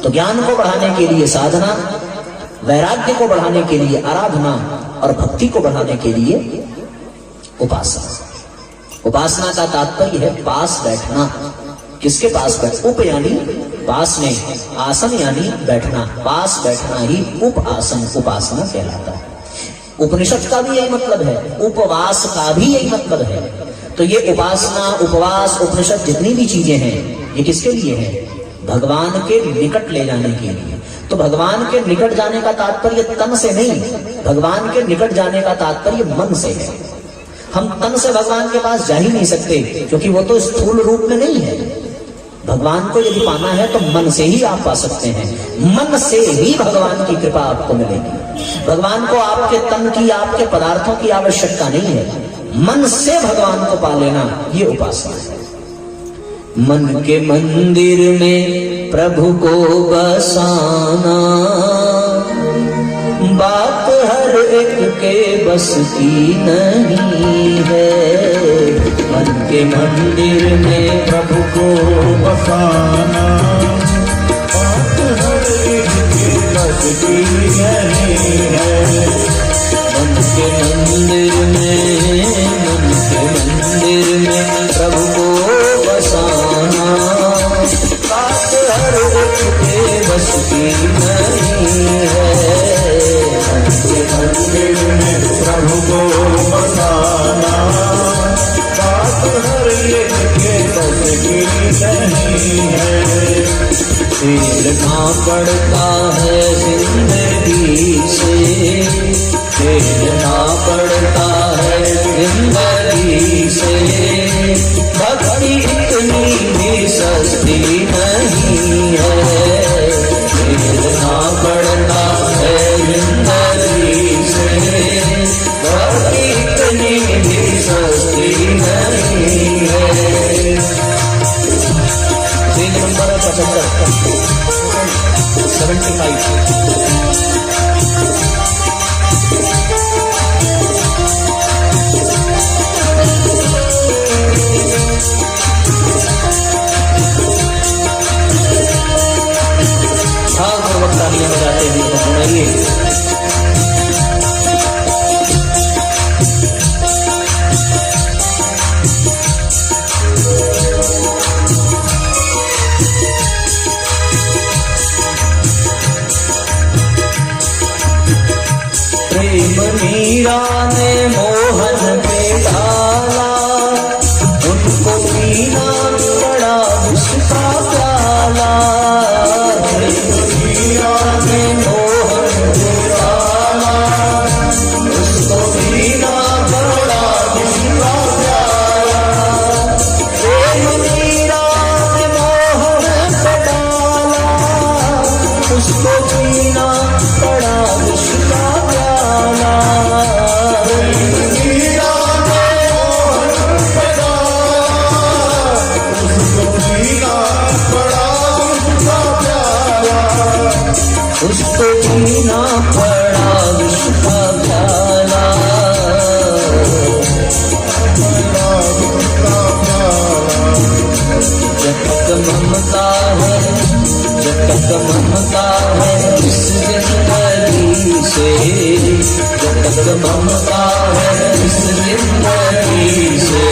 तो ज्ञान को बढ़ाने के लिए साधना, वैराग्य को बढ़ाने के लिए आराधना और भक्ति को बढ़ाने के लिए उपासना। उपासना का तात्पर्य है पास बैठना। किसके पास बैठ? उप यानी पास में, आसन यानी बैठना। पास बैठना ही उपासन, उपासना कहलाता है। उपनिषद का भी यही मतलब है, उपवास का भी यही मतलब है। तो ये उपासना, उपवास, उपनिषद जितनी भी चीजें हैं, ये किसके लिए है? भगवान के निकट ले जाने के लिए। तो भगवान के निकट जाने का तात्पर्य तन से नहीं, भगवान के निकट जाने का तात्पर्य मन से है। हम तन से भगवान के पास जा ही नहीं सकते, क्योंकि वो तो स्थूल रूप में नहीं है। भगवान को यदि पाना है तो मन से ही आप पा सकते हैं। मन से ही भगवान की कृपा आपको मिलेगी। भगवान को आपके तन की, आपके पदार्थों की आवश्यकता नहीं है। मन से भगवान को पा लेना, ये उपासना है। मन के मंदिर में प्रभु को बसाना, बात हर एक के बस की नहीं है। मन के मंदिर में प्रभु को बसाना, बात हर एक के बस की नहीं है। मन के मंदिर में प्रभु को बसाना, बात हर एक के बस की नहीं है। मन के मंदिर में प्रभु को बसाना, बात हर एक के बस की नहीं है। खेलना पड़ता है जिंदगी से, खेलना पड़ता है जिंदगी से। भक्ति इतनी भी सस्ती नहीं है। खेलना पड़ता है जिंदगी से, भक्ति इतनी भी सस्ती नहीं है। Page number 75। तालियां बजाते हुए तो सुनाइए। प्रेम मीरा ने मोहन पे डाला, उनको पीना पड़ा विष का प्याला। उसको पीना पड़ा विष का प्याला। जब तक ममता है, जब तक ममता है इस जिंदगी से, जब तक ममता है इस जिंदगी से,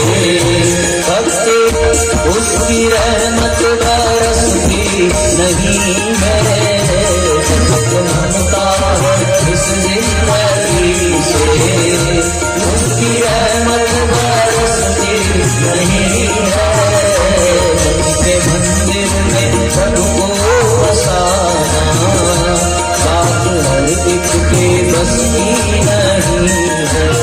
भक्ति उसकी रहमत बरसती नहीं है। ममता है इस जिंदगी से, उसकी रहमत बरसती नहीं है। उनके मंदिर में प्रभु को बसाना, बात हर एक के बस की नहीं है।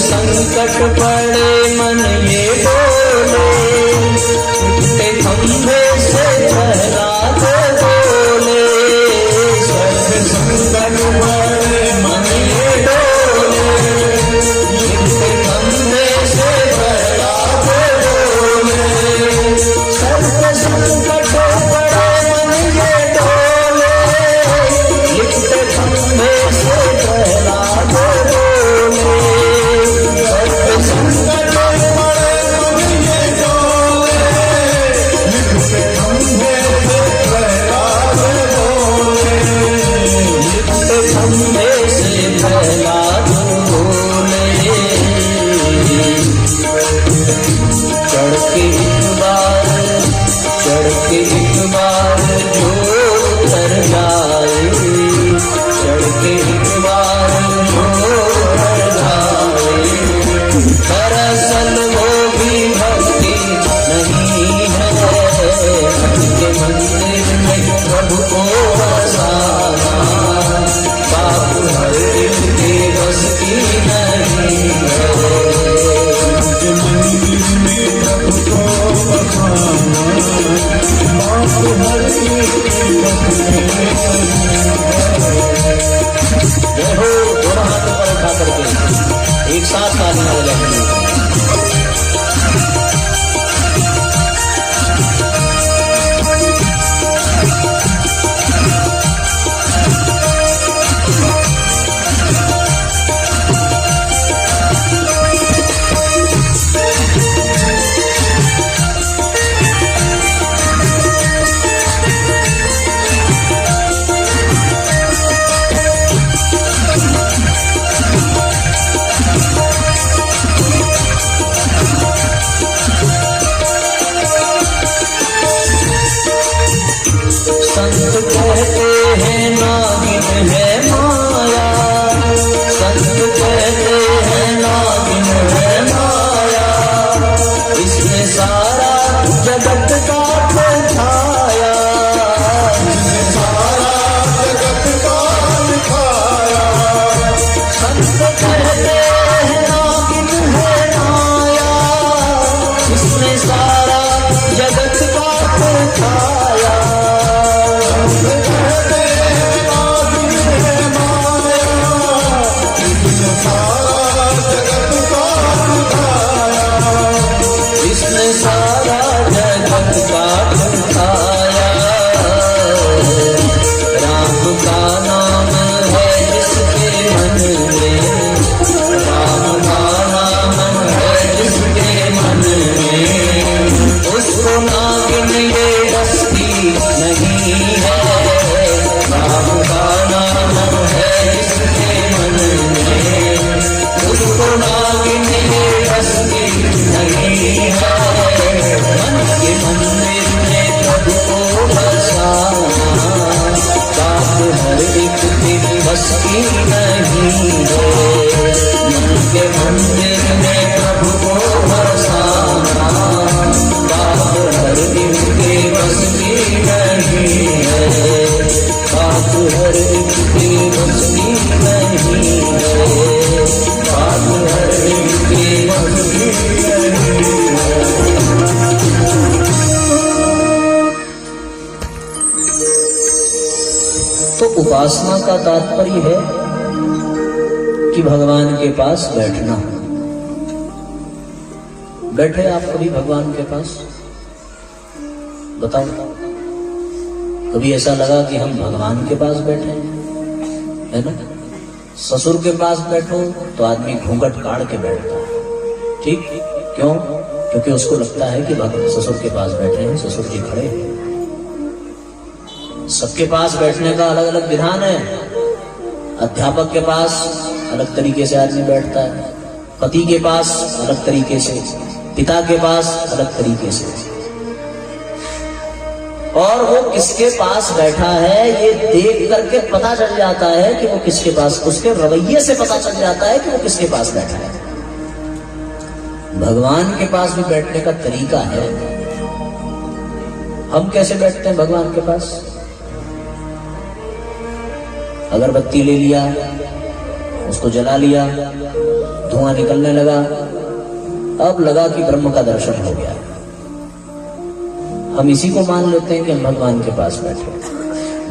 संकट पड़े मन ये डोले, टूटे खंभे से प्रहलाद बोले। सर्व संकट पड़े मन ये डोले, टूटे खंभे से प्रहलाद बोले। सर्व संकट पड़े मन ये डोले, लिखते खंभे से प्रहलाद बोले। सर्व संकट पड़े मन ये डोले, लिखते खंभे से प्रहलाद बोले। लिखते खंभे से प्रहलाद बोले। चढ़ के एक बार जो उतर जाए, चढ़ के एक बार जो उतर जाए। दरअसल वो भी भक्ति नहीं है, के मंदिर में प्रभु को बसाना। बाप हर एक के बस की नहीं है। के मंदिर में प्रभु को बसाना, बाप हर एक के बस में जय हो। दोनों हाथ ऊपर उठा करके एक साथ तालियां बजाएंगे। संत कहते हैं नागिन है माया, संत कहते हैं नागिन है माया। इसने सारा जगत का पछाया, इसने सारा जगत का दिखाया। संत कहते हैं नागिन है माया। इसने सारा जगत का पछाया। कहते हैं नागिन है माया, इसने सारा जगत का दिखाया। इसने सारा जगत का दिखाया। राम का नाम है जिसके मन में, राम का नाम है जिसके मन में। उसको नागिन ये बस्ती नहीं है। राम का नाम है जिसके मन में, उसको नागिन ये बस्ती नहीं है। मन के मंदिर में प्रभु को बसाना, बात हर एक के बस की नहीं है। मन के मंदिर में प्रभु को बसाना, बात हर एक के बस की नहीं है। बात हर एक के बस की नहीं है। बात हर एक के बस की नहीं है। तो उपासना का तात्पर्य है कि भगवान के पास बैठना। बैठे आप कभी भगवान के पास? बताओ, कभी ऐसा लगा कि हम भगवान के पास बैठे हैं? है ना? ससुर के पास बैठो तो आदमी घूंघट काढ़ के बैठता है। ठीक क्यों? क्योंकि उसको लगता है कि ससुर के पास बैठे हैं, ससुर जी खड़े हैं। सबके पास बैठने का अलग अलग विधान है। अध्यापक के पास अलग तरीके से आदमी बैठता है, पति के पास अलग तरीके से, पिता के पास अलग तरीके से। और वो किसके पास बैठा है ये देख करके पता चल जाता है कि वो किसके पास, उसके रवैये से पता चल जाता है कि वो किसके पास बैठा है। भगवान के पास भी बैठने का तरीका है। हम कैसे बैठते हैं भगवान के पास? अगरबत्ती ले लिया, उसको जला लिया, धुआं निकलने लगा। अब लगा कि ब्रह्म का दर्शन हो गया। हम इसी को मान लेते हैं कि हम भगवान के पास बैठे,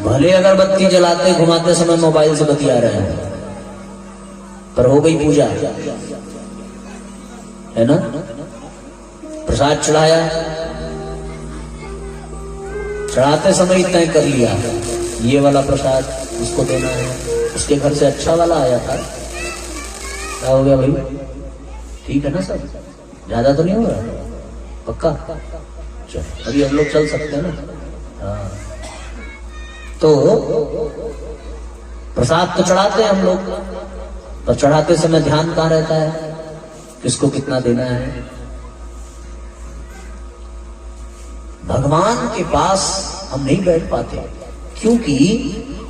भले अगरबत्ती जलाते घुमाते समय मोबाइल से बतिया रहे हैं, पर हो गई पूजा, है ना। प्रसाद चढ़ाया, चढ़ाते समय तय कर लिया ये वाला प्रसाद उसको देना है। उसके घर से अच्छा वाला आया था, क्या हो गया भाई, ठीक है ना सब, ज्यादा तो नहीं हो रहा, पक्का। चल अभी हम लोग चल सकते हैं ना। हाँ, तो प्रसाद तो चढ़ाते हैं हम लोग, पर चढ़ाते समय ध्यान कहाँ रहता है, किसको कितना देना है। भगवान के पास हम नहीं बैठ पाते क्योंकि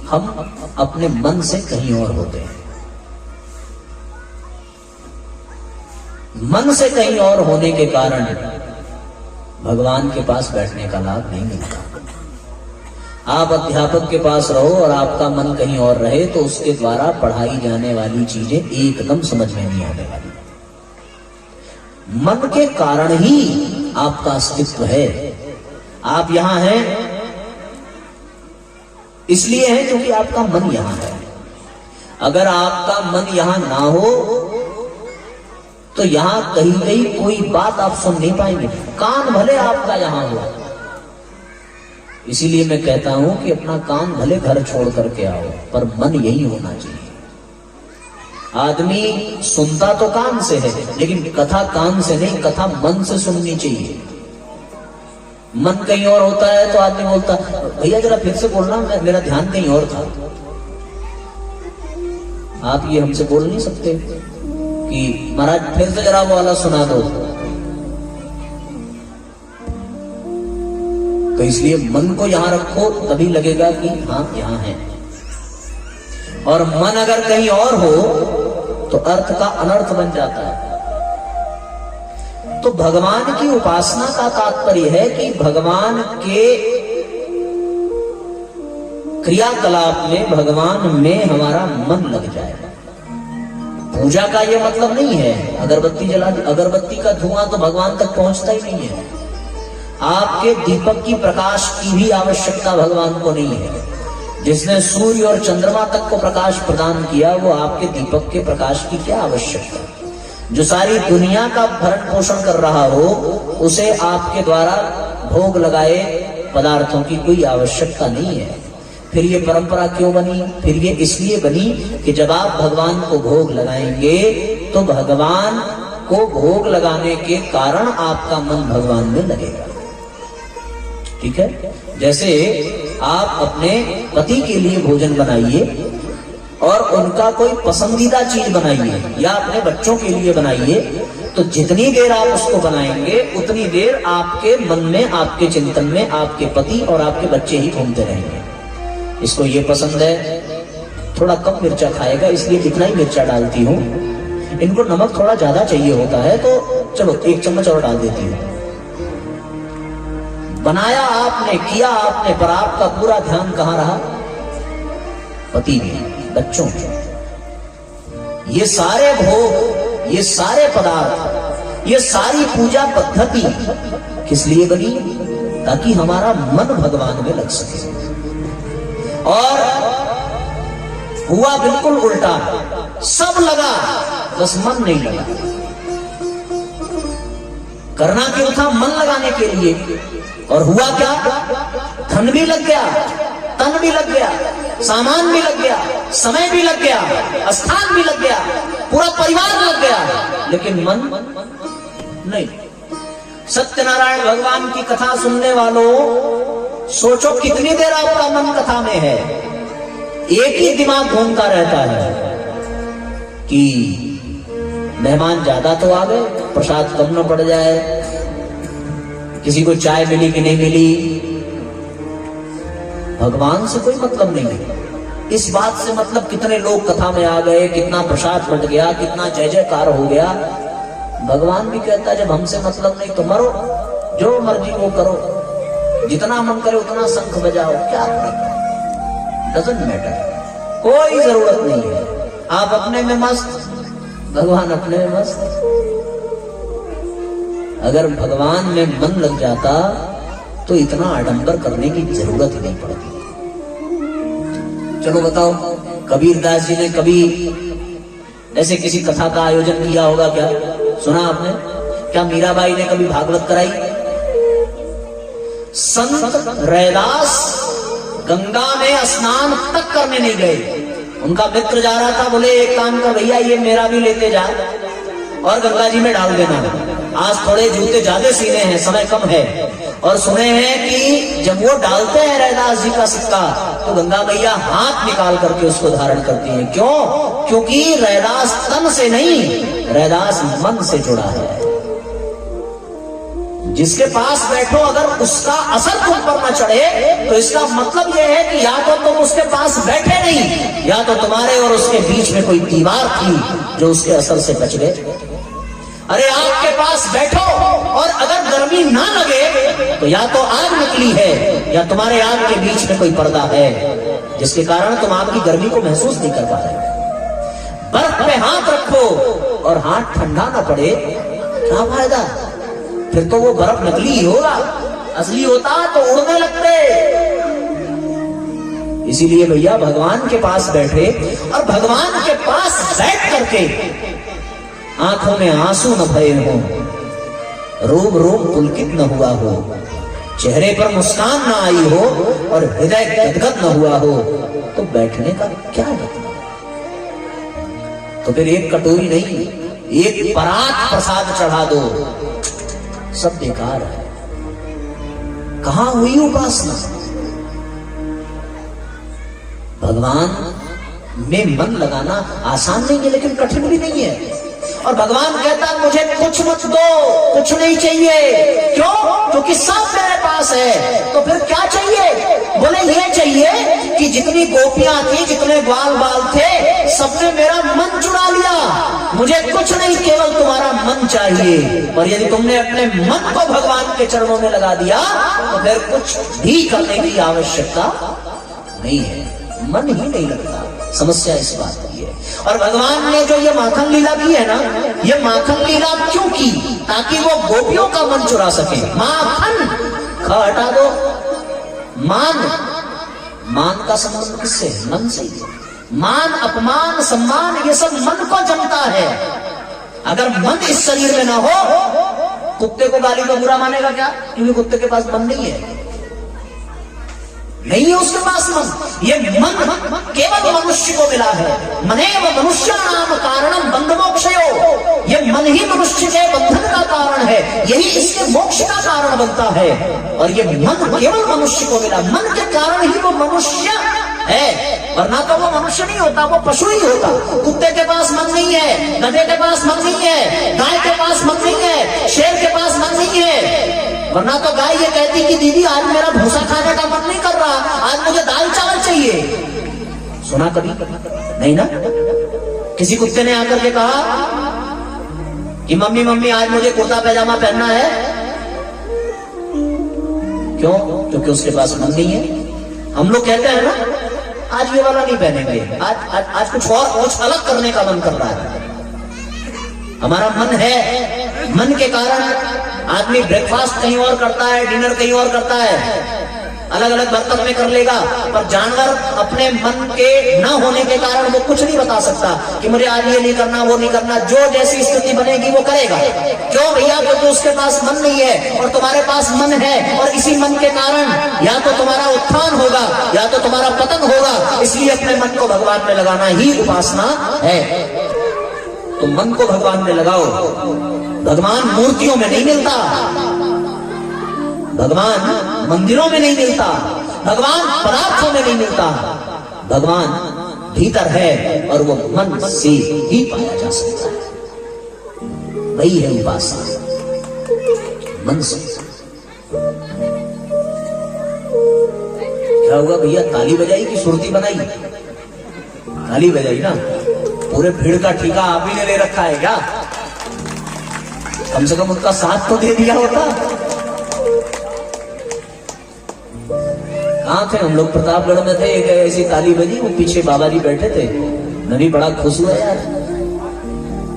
हम अपने मन से कहीं और होते हैं। मन से कहीं और होने के कारण भगवान के पास बैठने का लाभ नहीं मिलता। आप अध्यापक के पास रहो और आपका मन कहीं और रहे तो उसके द्वारा पढ़ाई जाने वाली चीजें एकदम समझ में नहीं आने वाली। मन के कारण ही आपका अस्तित्व है। आप यहां हैं इसलिए हैं क्योंकि आपका मन यहां है। अगर आपका मन यहां ना हो तो यहां कहीं कहीं कोई बात आप सुन नहीं पाएंगे। कान भले आपका यहां हो, इसीलिए मैं कहता हूं कि अपना कान भले घर छोड़ करके आओ, पर मन यही होना चाहिए। आदमी सुनता तो कान से है, लेकिन कथा कान से नहीं, कथा मन से सुननी चाहिए। मन कहीं और होता है तो आदमी बोलता भैया जरा फिर से बोलना, मेरा ध्यान कहीं और था। आप ये हमसे बोल नहीं सकते कि महाराज फिर से जरा वो वाला सुना दो। तो इसलिए मन को यहां रखो, तभी लगेगा कि हाँ यहां है। और मन अगर कहीं और हो तो अर्थ का अनर्थ बन जाता है। तो भगवान की उपासना का तात्पर्य है कि भगवान के क्रियाकलाप में, भगवान में हमारा मन लग जाए। पूजा का यह मतलब नहीं है अगरबत्ती जला, अगरबत्ती का धुआं तो भगवान तक पहुंचता ही नहीं है। आपके दीपक की प्रकाश की भी आवश्यकता भगवान को नहीं है। जिसने सूर्य और चंद्रमा तक को प्रकाश प्रदान किया, वो आपके दीपक के प्रकाश की क्या आवश्यकता। जो सारी दुनिया का भरण पोषण कर रहा हो, उसे आपके द्वारा भोग लगाए पदार्थों की कोई आवश्यकता नहीं है। फिर ये परंपरा क्यों बनी? फिर ये इसलिए बनी कि जब आप भगवान को भोग लगाएंगे तो भगवान को भोग लगाने के कारण आपका मन भगवान में लगेगा। ठीक है, जैसे आप अपने पति के लिए भोजन बनाइए और उनका कोई पसंदीदा चीज बनाइए, या अपने बच्चों के लिए बनाइए, तो जितनी देर आप उसको बनाएंगे उतनी देर आपके मन में, आपके चिंतन में आपके पति और आपके बच्चे ही घूमते रहेंगे। इसको ये पसंद है, थोड़ा कम मिर्चा खाएगा इसलिए इतना ही मिर्चा डालती हूँ, इनको नमक थोड़ा ज्यादा चाहिए होता है तो चलो 1 चम्मच और डाल देती हूँ। बनाया आपने, किया आपने, पर आपका पूरा ध्यान कहां रहा? पति में, बच्चों में। ये सारे भोग, ये सारे पदार्थ, ये सारी पूजा पद्धति किस लिए बनी? ताकि हमारा मन भगवान में लग सके। और हुआ बिल्कुल उल्टा, सब लगा बस मन नहीं लगा। करना क्यों था? मन लगाने के लिए। और हुआ क्या? धन भी लग गया, तन भी लग गया, सामान भी लग गया, समय भी लग गया, स्थान भी लग गया, पूरा परिवार लग गया, लेकिन मन नहीं। सत्यनारायण भगवान की कथा सुनने वालों, सोचो कितनी देर आपका मन कथा में है। एक ही दिमाग घूमता रहता है कि मेहमान ज्यादा तो आ गए, प्रसाद कम न पड़ जाए, किसी को चाय मिली कि नहीं मिली। भगवान से कोई मतलब नहीं है। इस बात से मतलब कितने लोग कथा में आ गए, कितना प्रसाद बट गया, कितना जय जयकार हो गया। भगवान भी कहता है जब हमसे मतलब नहीं तो मरो, जो मर्जी वो करो, जितना मन करे उतना शंख बजाओ, क्या फर्क, डजंट मैटर, कोई जरूरत नहीं है। आप अपने में मस्त, भगवान अपने में मस्त। अगर भगवान में मन लग जाता तो इतना आडंबर करने की जरूरत ही नहीं पड़ती। चलो बताओ, कबीरदास जी ने कभी ऐसे किसी कथा का आयोजन किया होगा क्या? सुना आपने? क्या मीराबाई ने कभी भागवत कराई? संत रैदास गंगा में स्नान तक करने नहीं गए। उनका मित्र जा रहा था, बोले एक काम कर भैया, ये मेरा भी लेते जा और गंगा जी में डाल देना। आज थोड़े जूते ज्यादा सीने हैं, समय कम है। और सुने हैं कि जब वो डालते हैं रैदास जी का सिक्का तो गंगा मैया हाथ निकाल करके उसको धारण करती हैं। क्यों? क्योंकि रैदास तन से नहीं, रैदास मन से जुड़ा है। जिसके पास बैठो अगर उसका असर तुम पर न चढ़े तो इसका मतलब यह है कि या तो तुम उसके पास बैठे नहीं, या तो तुम्हारे और उसके बीच में कोई दीवार थी जो उसके असर से बच गए। अरे आग के पास बैठो और अगर गर्मी ना लगे तो या तो आग निकली है या तुम्हारे आग के बीच में कोई पर्दा है जिसके कारण तुम आग की गर्मी को महसूस नहीं कर पा रहे। बर्फ पे हाथ रखो और हाथ ठंडा ना पड़े, क्या फायदा? फिर तो वो बर्फ नकली ही होगा, असली होता तो उड़ने लगते। इसीलिए भैया भगवान के पास बैठे और भगवान के पास बैठ करके आंखों में आंसू न भरे हो, रोम रोम पुलकित न हुआ हो, चेहरे पर मुस्कान न आई हो और हृदय गदगद न हुआ हो, तो बैठने का क्या मतलब? तो फिर एक कटोरी नहीं, एक परात प्रसाद चढ़ा दो, सब बेकार है। कहां हुई उपासना? भगवान में मन लगाना आसान नहीं है लेकिन कठिन भी नहीं है। और भगवान कहता है मुझे कुछ मत दो, कुछ नहीं चाहिए। क्यों? क्योंकि सब मेरे पास है। तो फिर क्या चाहिए? बोले ये चाहिए कि जितनी गोपियां थी, जितने ग्वाल बाल थे, सबने मेरा मन चुरा लिया। मुझे कुछ नहीं, केवल तुम्हारा मन चाहिए। और यदि तुमने अपने मन को भगवान के चरणों में लगा दिया तो फिर कुछ भी करने की आवश्यकता नहीं है। मन ही नहीं लगता। समस्या इस बात की है। और भगवान ने जो ये माखन लीला की है ना, ये माखन लीला क्यों की? ताकि वो गोपियों का मन चुरा सके। माखन खा हटा दो, मान, मान का संबंध किससे? मन से। मान, अपमान, सम्मान, ये सब मन को जमता है। अगर मन इस शरीर में ना हो, कुत्ते को गाली का बुरा मानेगा क्या? क्योंकि कुत्ते के पास मन नहीं है, नहीं है उसके पास मन। ये मन केवल मनुष्य को मिला है। मनेव मनुष्य नाम कारणम बंध मोक्षयो। ये मन ही मनुष्य के बंधन का कारण है, यही इसके मोक्ष का कारण बनता है। और ये मन केवल मनुष्य को मिला, मन के कारण ही वो मनुष्य है, वरना तो वो मनुष्य नहीं होता, वो पशु ही होता। कुत्ते के पास मन नहीं है, गधे के पास मन नहीं है, गाय के पास मन नहीं है, शेर के पास मन नहीं है। वरना तो गाय ये कहती कि दीदी आज मेरा भूसा खाने का मन नहीं कर रहा, आज मुझे दाल चावल चाहिए। सुना कभी? नहीं ना? किसी कुत्ते ने आकर के कहा कि मम्मी मम्मी आज मुझे कुर्ता पैजामा पहनना है। क्यों? क्योंकि उसके पास मन नहीं है। हम लोग कहते हैं ना आज ये वाला नहीं पहनेंगे, आज कुछ और, कुछ अलग करने का मन कर रहा है। हमारा मन है, मन के कारण आदमी ब्रेकफास्ट कहीं और करता है, डिनर कहीं और करता है, अलग अलग बर्तन में कर लेगा। पर जानवर अपने मन के न होने के कारण वो कुछ नहीं बता सकता कि मुझे आज ये नहीं करना, वो नहीं करना। जो जैसी स्थिति बनेगी वो करेगा। क्यों भैया? क्योंकि उसके पास मन नहीं है और तुम्हारे पास मन है, और इसी मन के कारण या तो तुम्हारा उत्थान होगा या तो तुम्हारा पतन होगा। इसलिए अपने मन को भगवान में लगाना ही उपासना है। तो मन को भगवान में लगाओ। भगवान मूर्तियों में नहीं मिलता, भगवान मंदिरों में नहीं मिलता, भगवान पदार्थों में नहीं मिलता। भगवान भीतर है और वो मन से ही पाया जा सकता है। वही है उपासना, मन से। क्या हुआ भैया? ताली बजाई कि सुरती बनाई? ताली बजाई ना। पूरे भीड़ का ठेका आप ही ने ले रखा है क्या? कम से कम उनका साथ तो दे दिया होता। कहां थे हम लोग? प्रतापगढ़ में थे, एक ऐसी ताली बजी, वो पीछे बाबा जी बैठे थे, मैं भी बड़ा खुश हुआ यार,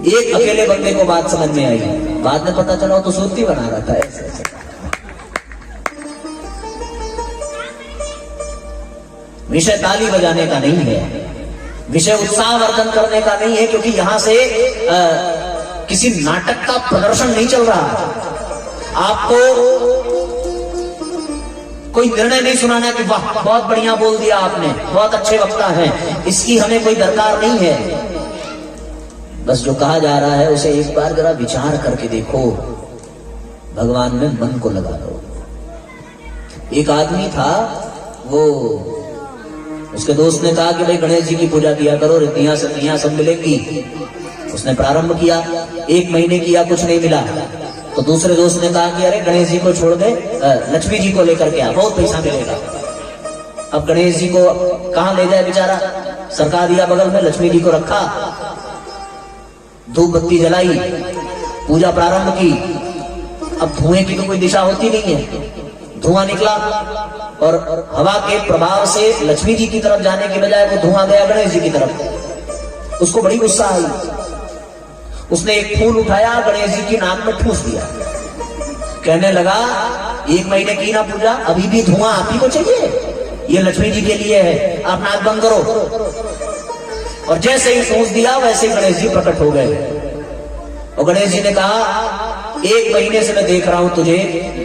एक अकेले बंदे को बात समझ में आई, बाद में पता चला तो सूरती बना रहा था ऐसे। विषय ताली बजाने का नहीं है, विषय उत्साहवर्धन करने का नहीं है, क्योंकि यहां से किसी नाटक का प्रदर्शन नहीं चल रहा। आपको कोई निर्णय नहीं सुनाना कि वाह बहुत बढ़िया बोल दिया आपने, बहुत अच्छे वक्ता हैं, इसकी हमें कोई दरकार नहीं है। बस जो कहा जा रहा है उसे एक बार जरा विचार करके देखो, भगवान में मन को लगा लो। एक आदमी था, वो उसके दोस्त ने कहा कि भाई गणेश जी की पूजा किया करो, रिद्धियां सिद्धियां सब मिलेंगी। उसने प्रारंभ किया, 1 महीने किया, कुछ नहीं मिला। तो दूसरे दोस्त ने कहा कि अरे गणेश जी को छोड़ दे, लक्ष्मी जी को लेकर के आ, बहुत पैसा मिलेगा। अब गणेश जी को कहां ले जाए बेचारा, सरका दिया बगल में, लक्ष्मी जी को रखा, धूप बत्ती जलाई, पूजा प्रारंभ की। अब धुएं की तो कोई दिशा होती नहीं है, धुआं निकला और हवा के प्रभाव से लक्ष्मी जी की तरफ जाने की बजाय वो धुआं गया गणेश जी की तरफ। उसको बड़ी गुस्सा आई, उसने एक फूल उठाया, गणेश जी की नाक में ठूस दिया, कहने लगा 1 महीने की ना पूजा, अभी भी धुआं आप ही को चाहिए, ये लक्ष्मी जी के लिए है, आप नाक बंद करो। और जैसे ही ठूस दिया वैसे ही गणेश जी प्रकट हो गए। और गणेश जी ने कहा 1 महीने से मैं देख रहा हूं तुझे,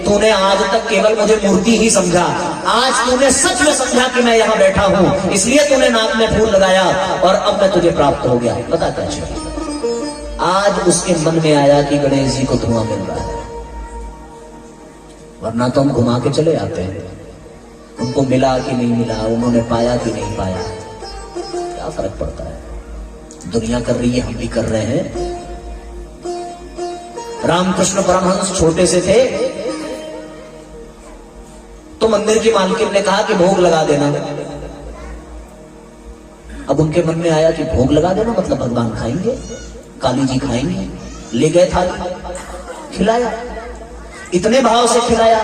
तूने आज तक केवल मुझे मूर्ति ही समझा, आज तूने सच में समझा कि मैं यहां बैठा हूं, इसलिए तूने नाक में फूल लगाया और अब मैं तुझे प्राप्त हो गया। बता कैसे? आज उसके मन में आया कि गणेश जी को धुआं मिल रहा है, वरना तो हम घुमा के चले आते हैं, उनको मिला कि नहीं मिला, उन्होंने पाया कि नहीं पाया, क्या फर्क पड़ता है। दुनिया कर रही है, हम भी कर रहे हैं। रामकृष्ण परमहंस छोटे से थे तो मंदिर की मालकिन ने कहा कि भोग लगा देना। अब उनके मन में आया कि भोग लगा देना मतलब भगवान खाएंगे, काली जी खाएंगे। ले गए थाली, खिलाया, इतने भाव से खिलाया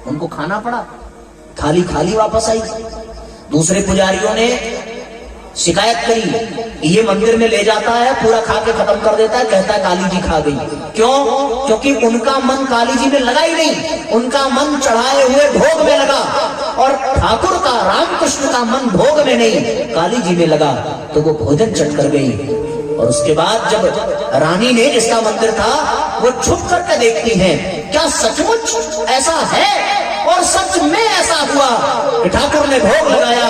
उनको खाना पड़ा, थाली खाली वापस आई। दूसरे पुजारियों ने शिकायत करी, ये मंदिर में ले जाता है, पूरा खा के खत्म कर देता है, कहता है काली जी खा गई। क्यों? क्योंकि उनका मन काली जी में लगा ही नहीं, उनका मन चढ़ाए हुए भोग में लगा, और ठाकुर का, रामकृष्ण का मन भोग में नहीं, काली जी में लगा, तो वो भोजन चट कर गई। और उसके बाद जब रानी ने, जिसका मंदिर था, वो छुप करके देखती है, क्या सचमुच ऐसा है? और सच में ऐसा हुआ कि ठाकुर ने भोग लगाया,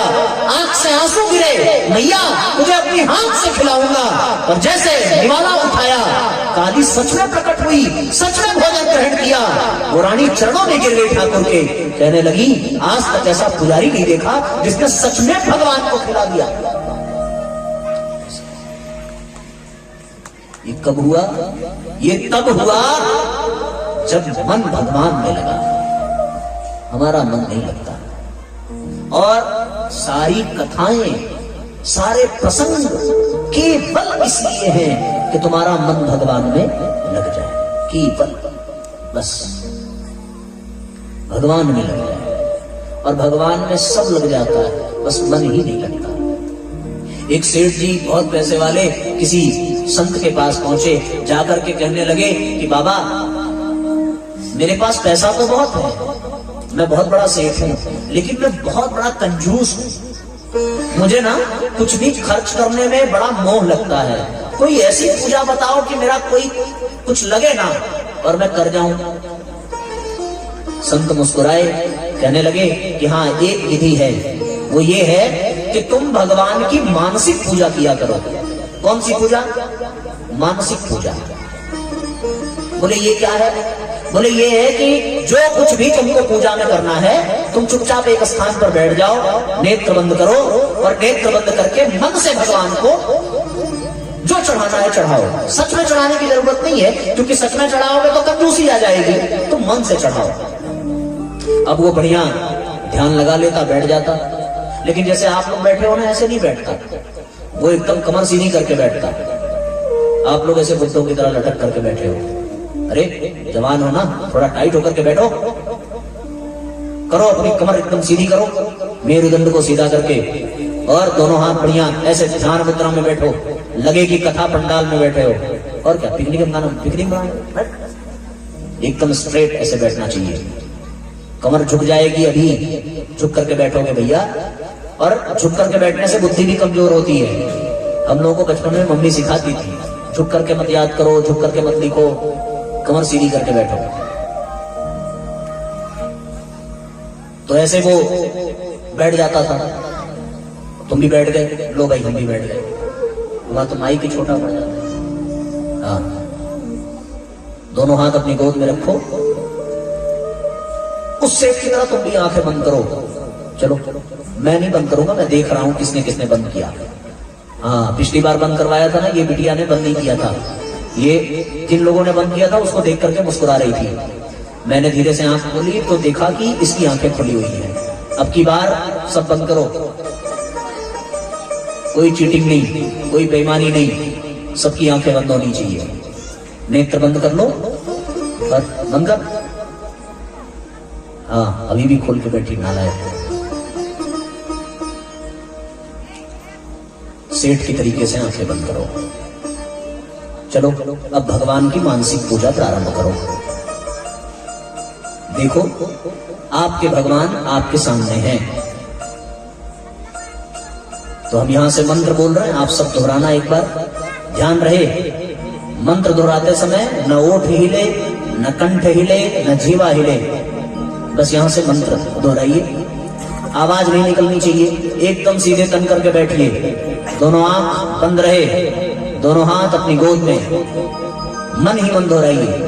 आंख से आंसू गिरे, मैया तुझे अपनी हाथ से खिलाऊंगा। और जैसे निवाला उठाया, काली सच में प्रकट हुई, सच में भोजन ग्रहण किया। वो रानी चरणों में गिर गई ठाकुर के, कहने लगी आज तक ऐसा पुजारी नहीं देखा जिसने सच में भगवान को खिला दिया। ये कब हुआ? ये तब हुआ जब मन भगवान में लगा। हमारा मन नहीं लगता। और सारी कथाएं, सारे प्रसंग केवल इसलिए हैं कि तुम्हारा मन भगवान में लग जाए, केवल, बस भगवान में लग जाए। और भगवान में सब लग जाता है, बस मन ही नहीं लगता। एक सेठ जी बहुत पैसे वाले किसी संत के पास पहुंचे, जाकर के कहने लगे कि बाबा मेरे पास पैसा तो बहुत है, मैं बहुत बड़ा सेठ हूं, लेकिन मैं बहुत बड़ा कंजूस हूं, मुझे ना कुछ भी खर्च करने में बड़ा मोह लगता है, कोई ऐसी पूजा बताओ कि मेरा कोई कुछ लगे ना और मैं कर जाऊं। संत मुस्कुराए, कहने लगे कि हाँ एक विधि है, वो ये है कि तुम भगवान की मानसिक पूजा किया करो। कौन सी पूजा? मानसिक पूजा। बोले ये क्या है? बोले ये है कि जो कुछ भी तुमको पूजा में करना है, तुम चुपचाप एक स्थान पर बैठ जाओ, नेत्र बंद करो और नेत्र बंद करके मन से भगवान को जो चढ़ाना है चढ़ाओ। सच में चढ़ाने की जरूरत नहीं है, क्योंकि सच में चढ़ाओगे तो कंजूसी आ जाएगी, तो मन से चढ़ाओ। अब वो बढ़िया ध्यान लगा लेता, बैठ जाता। लेकिन जैसे आप लोग बैठे हो ना, ऐसे नहीं बैठता, वो एकदम कमर सीधी करके बैठता। आप लोग ऐसे बुद्धों की तरह लटक करके बैठे हो। अरे जवान हो ना, थोड़ा टाइट होकर के बैठो, करो अपनी कमर एकदम सीधी करो, मेरुदंड को सीधा करके और दोनों हाथ बढ़िया ऐसे ध्यान मुद्रा में बैठो, लगे कि कथा पंडाल में बैठे हो। और क्या पिकनिक में एकदम स्ट्रेट ऐसे बैठना चाहिए। कमर झुक जाएगी, अभी झुक करके बैठोगे भैया, और झुक करके बैठने से बुद्धि भी कमजोर होती है। हम लोगों को बचपन में मम्मी सिखाती थी, झुक करके मत याद करो, झुक करके मत लिखो, कमर सीधी करके बैठो। तो ऐसे वो बैठ जाता था, तुम भी बैठ गए, लो भाई हम भी बैठ गए। वहां तो माई की छोटा पड़ जाता है। हाँ, दोनों हाथ अपनी गोद में रखो, उस सेठ की तरह तुम भी आंखें बंद करो। चलो मैं नहीं बंद करूंगा, मैं देख रहा हूं किसने किसने बंद किया। हाँ, पिछली बार बंद करवाया था ना, ये बिटिया ने बंद नहीं किया था। ये जिन लोगों ने बंद किया था उसको देख करके मुस्कुरा रही थी। मैंने धीरे से आंख खोली तो देखा कि इसकी आंखें खुली हुई हैं। अब की बार सब बंद करो, कोई चीटिंग नहीं, कोई बेईमानी नहीं, सबकी आंखें बंद होनी चाहिए। नेत्र बंद कर लो, और बंद कर। हाँ, अभी भी खोल के बैठी नालायक। सेठ की तरीके से आंखें बंद करो। चलो अब भगवान की मानसिक पूजा प्रारंभ करो। देखो आपके भगवान आपके सामने हैं। तो हम यहां से मंत्र बोल रहे हैं, आप सब दोहराना एक बार, ध्यान रहे। मंत्र दोहराते समय न ओठ हिले, न कंठ हिले, न जीवा हिले, बस यहां से मंत्र दोहराइए। आवाज नहीं निकलनी चाहिए, एकदम सीधे तन करके बैठिए। दोनों आंख बंद रहे, दोनों हाथ अपनी गोद में, मन ही मन दोहराइए।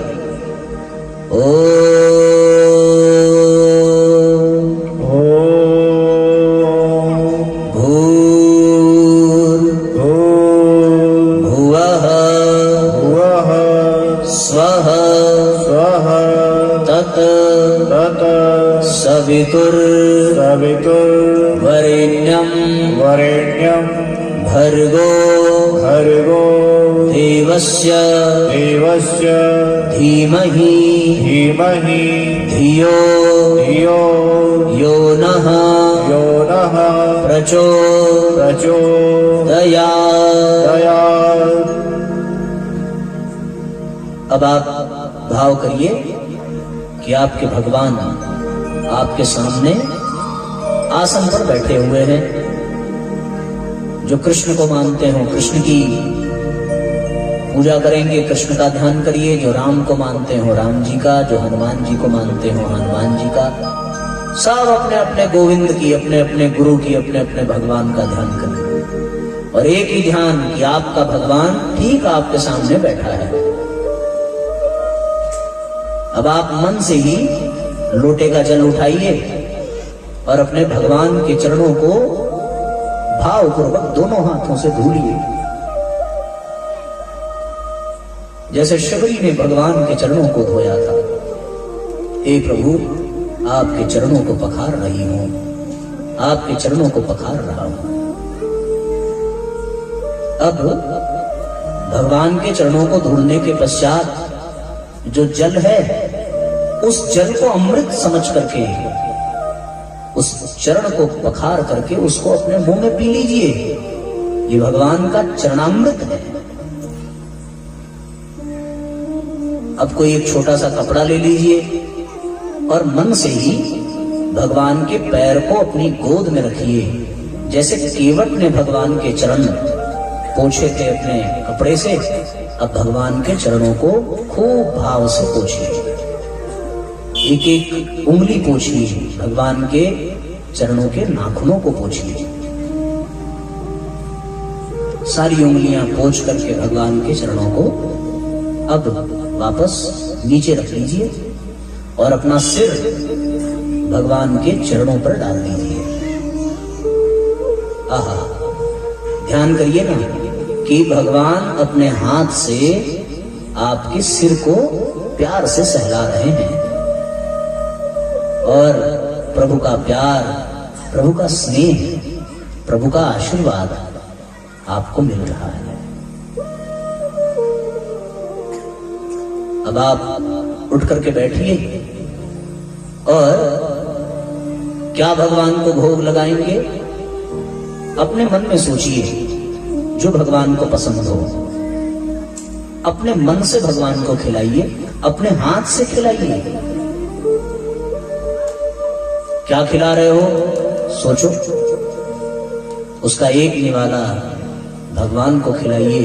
वरेण्यं भर्गो देवस्य धीमहि धियो यो नः प्रचोदयात्। अब आप भाव करिए कि आपके भगवान आपके सामने आसन पर बैठे हुए हैं। जो कृष्ण को मानते हो कृष्ण की पूजा करेंगे, कृष्ण का ध्यान करिए। जो राम को मानते हो राम जी का, जो हनुमान जी को मानते हो हनुमान जी का। सब अपने अपने गोविंद की, अपने अपने गुरु की, अपने अपने भगवान का ध्यान करें। और एक ही ध्यान कि आपका भगवान ठीक आपके सामने बैठा है। अब आप मन से ही लोटे का जल उठाइए और अपने भगवान के चरणों को भावपूर्वक दोनों हाथों से धूलिए, जैसे शबरी ने भगवान के चरणों को धोया था। हे प्रभु, आपके चरणों को पखार रही हूं, आपके चरणों को पखार रहा हूं। अब भगवान के चरणों को धुलने के पश्चात जो जल है, उस जल को अमृत समझ करके, उस चरण को पखार करके उसको अपने मुंह में पी लीजिए। ये भगवान का चरणामृत है। अब कोई एक छोटा सा कपड़ा ले लीजिए और मन से ही भगवान के पैर को अपनी गोद में रखिए। जैसे केवट ने भगवान के चरण पोंछे थे अपने कपड़े से, अब भगवान के चरणों को खूब भाव से पोंछिए। एक एक उंगली पोंछिए, भगवान के चरणों के नाखूनों को पोंछिए। सारी उंगलियां पोंछ करके भगवान के चरणों को अब वापस नीचे रख लीजिए और अपना सिर भगवान के चरणों पर डाल दीजिए। आहा, ध्यान करिए ना कि भगवान अपने हाथ से आपके सिर को प्यार से सहला रहे हैं और प्रभु का प्यार, प्रभु का स्नेह, प्रभु का आशीर्वाद आपको मिल रहा है। अब आप उठ करके बैठिए और क्या भगवान को भोग लगाएंगे? अपने मन में सोचिए जो भगवान को पसंद हो, अपने मन से भगवान को खिलाइए, अपने हाथ से खिलाइए। क्या खिला रहे हो सोचो, उसका एक निवाला भगवान को खिलाइए,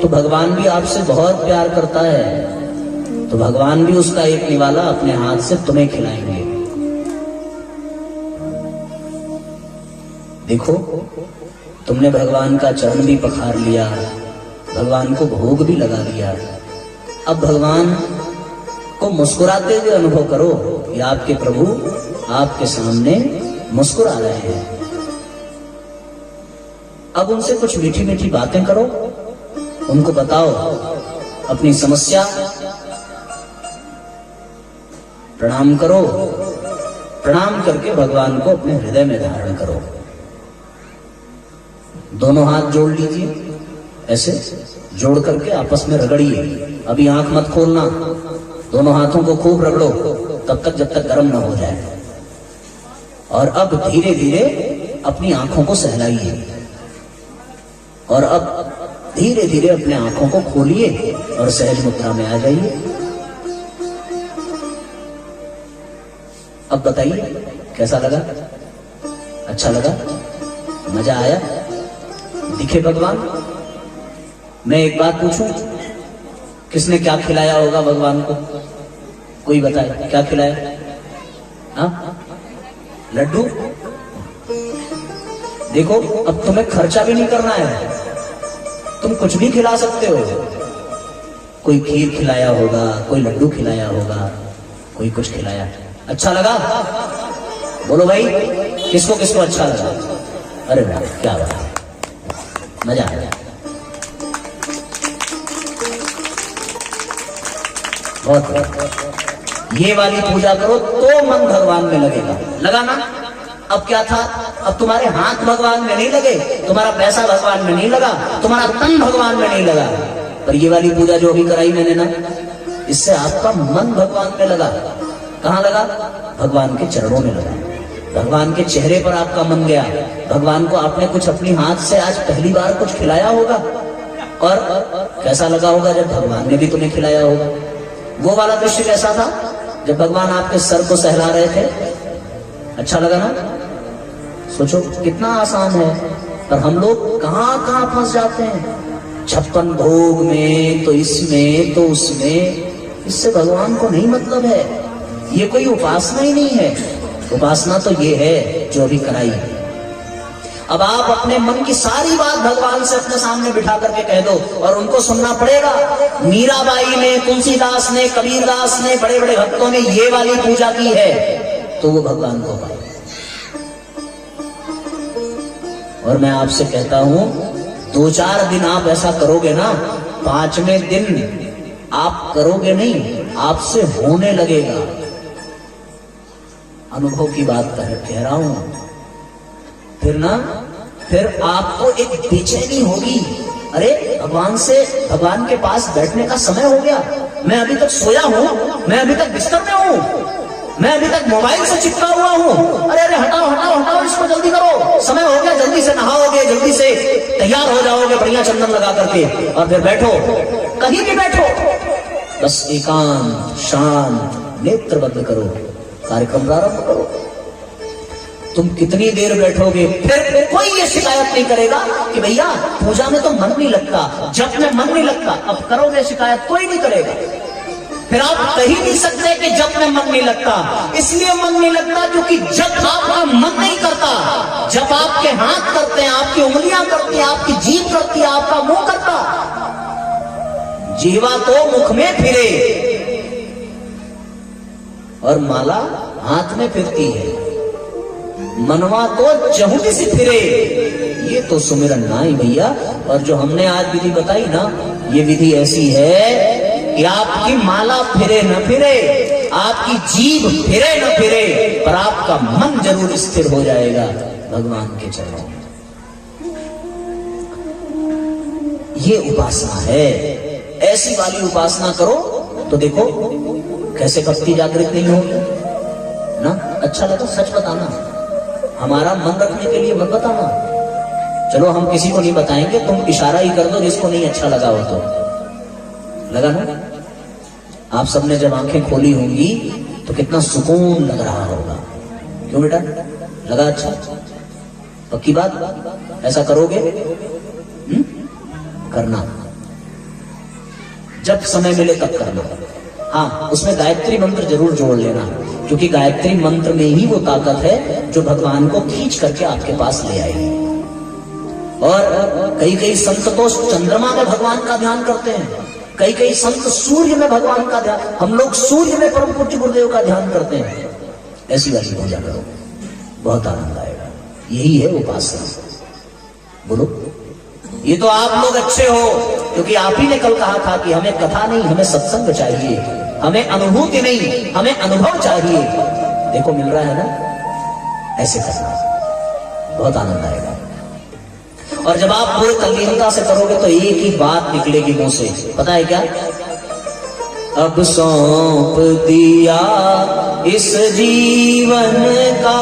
तो भगवान भी आपसे बहुत प्यार करता है, तो भगवान भी उसका एक निवाला अपने हाथ से तुम्हें खिलाएंगे। देखो, तुमने भगवान का चरण भी पखार लिया, भगवान को भोग भी लगा दिया। अब भगवान को मुस्कुराते हुए अनुभव करो कि आपके प्रभु आपके सामने मुस्कुरा रहे हैं। अब उनसे कुछ मीठी मीठी बातें करो, उनको बताओ अपनी समस्या, प्रणाम करो, प्रणाम करके भगवान को अपने हृदय में धारण करो। दोनों हाथ जोड़ लीजिए, ऐसे जोड़ करके आपस में रगड़िए। अभी आंख मत खोलना, दोनों हाथों को खूब रगड़ो तब तक जब तक गर्म न हो जाए। और अब धीरे धीरे अपनी आंखों को सहलाइए, और अब धीरे धीरे अपने आंखों को खोलिए और सहज मुद्रा में आ जाइए। अब बताइए कैसा लगा? अच्छा लगा? मजा आया? दिखे भगवान? मैं एक बात पूछूं, किसने क्या खिलाया होगा भगवान को? कोई बताए क्या खिलाया? हाँ, लड्डू। देखो, अब तुम्हें खर्चा भी नहीं करना है, तुम कुछ भी खिला सकते हो। कोई खीर खिलाया होगा, कोई लड्डू खिलाया होगा, कोई कुछ खिलाया। अच्छा लगा? बोलो भाई, किसको किसको अच्छा लगा? अरे वाह, क्या बात है, मजा आया। बहुत। ये वाली पूजा करो तो मन भगवान में लगेगा। लगा ना? अब क्या था? अब तुम्हारे हाथ भगवान में नहीं लगे, तुम्हारा पैसा भगवान में नहीं लगा, तुम्हारा तन भगवान में नहीं लगा, पर ये वाली पूजा जो अभी कराई मैंने ना, इससे आपका मन भगवान में लगा। कहाँ लगा? भगवान के चरणों में लगा, भगवान के चेहरे पर आपका मन गया। भगवान को आपने कुछ अपनी हाथ से आज पहली बार कुछ खिलाया होगा, और कैसा लगा होगा जब भगवान ने भी तुम्हें खिलाया होगा। वो वाला दृश्य कैसा था जब भगवान आपके सर को सहला रहे थे? अच्छा लगा ना? सोचो कितना आसान है, पर हम लोग कहां कहां फंस जाते हैं। 56 भोग में, तो इसमें तो उसमें, इससे भगवान को नहीं मतलब है। ये कोई उपासना ही नहीं है। उपासना तो ये है जो अभी कराई। अब आप अपने मन की सारी बात भगवान से अपने सामने बिठा करके कह दो, और उनको सुनना पड़ेगा। मीराबाई ने, तुलसीदास ने, कबीरदास ने, बड़े बड़े भक्तों ने ये वाली पूजा की है, तो वो भगवान को पाए। और मैं आपसे कहता हूं, 2-4 दिन आप ऐसा करोगे ना, 5वें दिन आप करोगे नहीं, आपसे होने लगेगा। अनुभव की बात कह रहा हूं। फिर आपको एक बेचैनी होगी, अरे भगवान के पास बैठने का समय हो गया, मैं अभी तक सोया हूं, मैं अभी तक बिस्तर में हूं, मैं अभी तक मोबाइल से चिपका हुआ हूं। अरे अरे हटाओ हटाओ हटाओ, इसको जल्दी करो, समय हो गया, जल्दी से नहाओगे, जल्दी से तैयार हो जाओगे बढ़िया चंदन लगा करके, और फिर बैठो, कहीं भी बैठो, बस एकांत शांत, नेत्र बंद करो, कार्यक्रम प्रारंभ करो। तुम कितनी देर बैठोगे? फिर कोई ये शिकायत नहीं करेगा कि भैया पूजा में तो मन नहीं लगता, जप में मन नहीं लगता। अब करोगे शिकायत, कोई नहीं करेगा। फिर आप कह ही नहीं सकते कि जप में मन नहीं लगता। इसलिए मन नहीं लगता क्योंकि जप आपका मन नहीं करता, जप आपके हाथ करते हैं, आपकी उंगलियां करती हैं, आपकी जीभ करती है, आपका मुंह करता। जीवा तो मुख में फिरे और माला हाथ में फिरती है, मनवा तो जहुदी से फिरे। ये तो सुमिरन नाई भैया। और जो हमने आज विधि बताई ना, ये विधि ऐसी है कि आपकी माला फिरे न फिरे, आपकी जीभ फिरे न फिरे, पर आपका मन जरूर स्थिर हो जाएगा भगवान के चरणों में। ये उपासना है। ऐसी वाली उपासना करो तो देखो कैसे भक्ति जागृत नहीं होगी ना। अच्छा लगा? सच बताना, हमारा मन रखने के लिए मत बताना। चलो हम किसी को नहीं बताएंगे, तुम इशारा ही कर दो जिसको नहीं अच्छा लगा हो तो। लगा ना? आप सबने जब आंखें खोली होंगी तो कितना सुकून लग रहा होगा। क्यों बेटा, लगा अच्छा? पक्की बात, ऐसा करोगे? करना, जब समय मिले तब कर लो। हाँ, उसमें गायत्री मंत्र जरूर जोड़ लेना, क्योंकि गायत्री मंत्र में ही वो ताकत है जो भगवान को खींच करके आपके पास ले आएगी। और कई कई संत तो चंद्रमा में भगवान का ध्यान करते हैं, कई कई संत सूर्य में भगवान का ध्यान, हम लोग सूर्य में परम पूज्य गुरुदेव का ध्यान करते हैं। ऐसी वाली पूजा करो, बहुत आनंद आएगा। यही है उपासना। बोलो, ये तो आप लोग अच्छे हो, क्योंकि आप ही ने कल कहा था कि हमें कथा नहीं, हमें सत्संग चाहिए, हमें अनुभूति नहीं, हमें अनुभव चाहिए। देखो मिल रहा है ना? ऐसे करना, बहुत आनंद आएगा। और जब आप पूरे तल्लीनता से करोगे तो एक ही बात निकलेगी मुंह से, पता है क्या? अब सौंप दिया इस जीवन का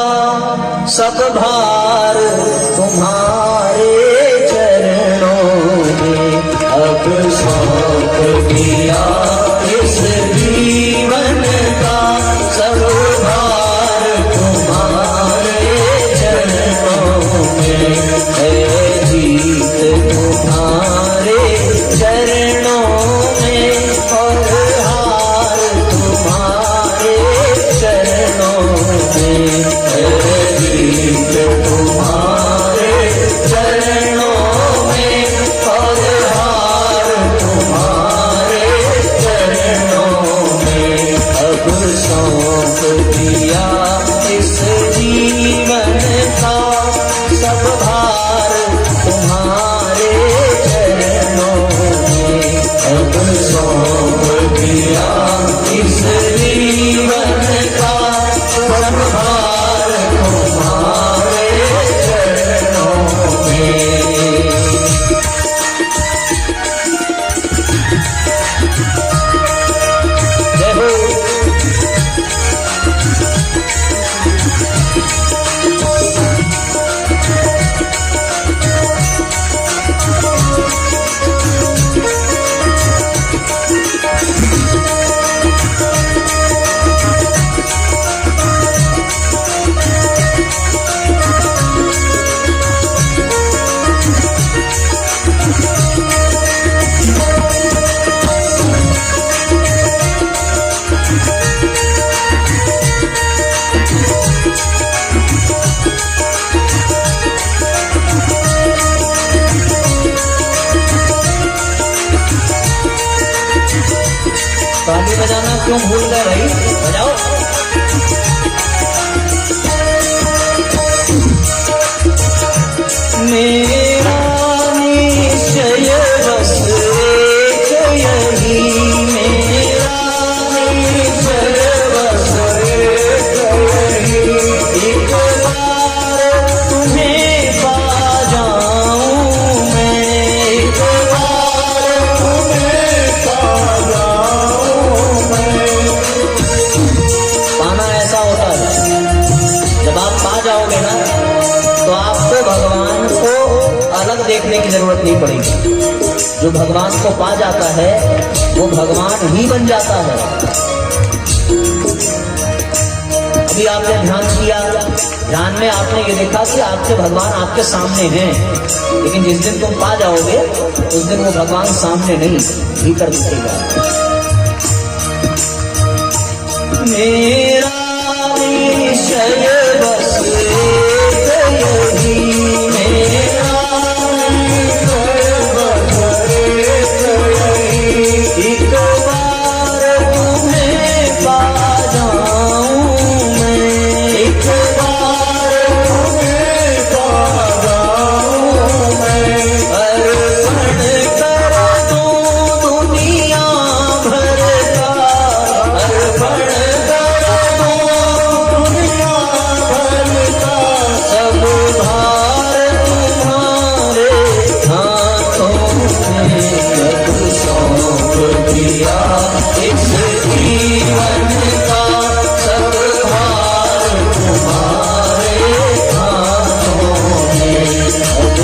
सब भार तुम्हारे चरणों में। अब सौंप दिया इस जीवन का सब भार तुम्हारे चरणों में। है जीत तुम्हारे चरणों में और हार तुम्हारे चरणों में। है जीत तुम्हारे चरणों में और हार तुम्हारे चरणों में। अब सौंप दिया इस जीवन का सब भार तुम्हारे चरणों में। अब सौंप दिया इस जीवन का सब भार तुम्हारे चरणों में। जय हो। ताली बजाना क्यों भूल गए भाई? बजाओ। मेरा निश्चय बस एक यही, मेरा निश्चय बस एक यही। एक बार तुम्हें पा जाऊं मैं, एक बार तुम्हें पा जाऊं मैं। पाना ऐसा होता है, जब आप पा जाओगे ना तो आपको भगवान को अलग देखने की जरूरत नहीं पड़ेगी। जो भगवान को पा जाता है वो भगवान ही बन जाता है। अभी आपने ध्यान किया, ध्यान में आपने ये देखा कि आपके भगवान आपके सामने हैं, लेकिन जिस दिन तुम पा जाओगे उस दिन वो भगवान सामने नहीं, भीतर दिखेगा। मेरा निश्चय बस एक यही, मेरा निश्चय बस एक यही। एक बार तुम्हें पा जाऊं मैं, एक बार तुम्हें पा जाऊं मैं। अर्पण कर दूं दुनिया भर का, अर्पण इस जीवन का सब भार तुम्हारे हाथों में। अब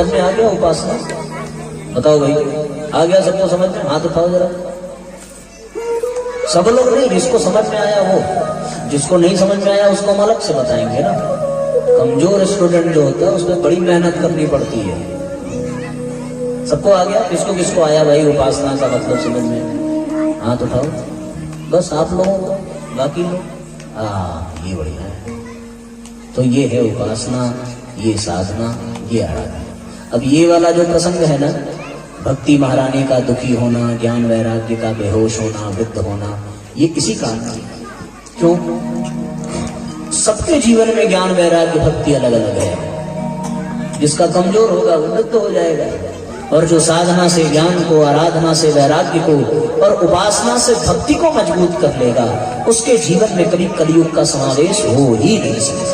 समझ में आ गया उपासना? बताओ भाई, आ गया सबको समझ में? हाथ उठाओ जरा। सब लोग नहीं, जिसको समझ में आया वो, जिसको नहीं समझ में आया उसको हम अलग से बताएंगे ना। कमजोर स्टूडेंट जो होता है उसमें बड़ी मेहनत करनी पड़ती है। सबको आ गया? किसको किसको आया भाई उपासना का मतलब समझ में? हाथ उठाओ। बस आप लोगों को, बाकी लोग? ये बढ़िया है। तो ये है उपासना, ये साधना, ये आराधना। अब ये वाला जो प्रसंग है ना, भक्ति महारानी का दुखी होना, ज्ञान वैराग्य का बेहोश होना, वृद्ध होना, ये इसी कारण है। क्यों? सबके जीवन में ज्ञान वैराग्य भक्ति अलग अलग है। जिसका कमजोर होगा वो वृद्ध हो जाएगा, और जो साधना से ज्ञान को, आराधना से वैराग्य को और उपासना से भक्ति को मजबूत कर लेगा, उसके जीवन में कभी कलयुग का समावेश हो ही नहीं सकता।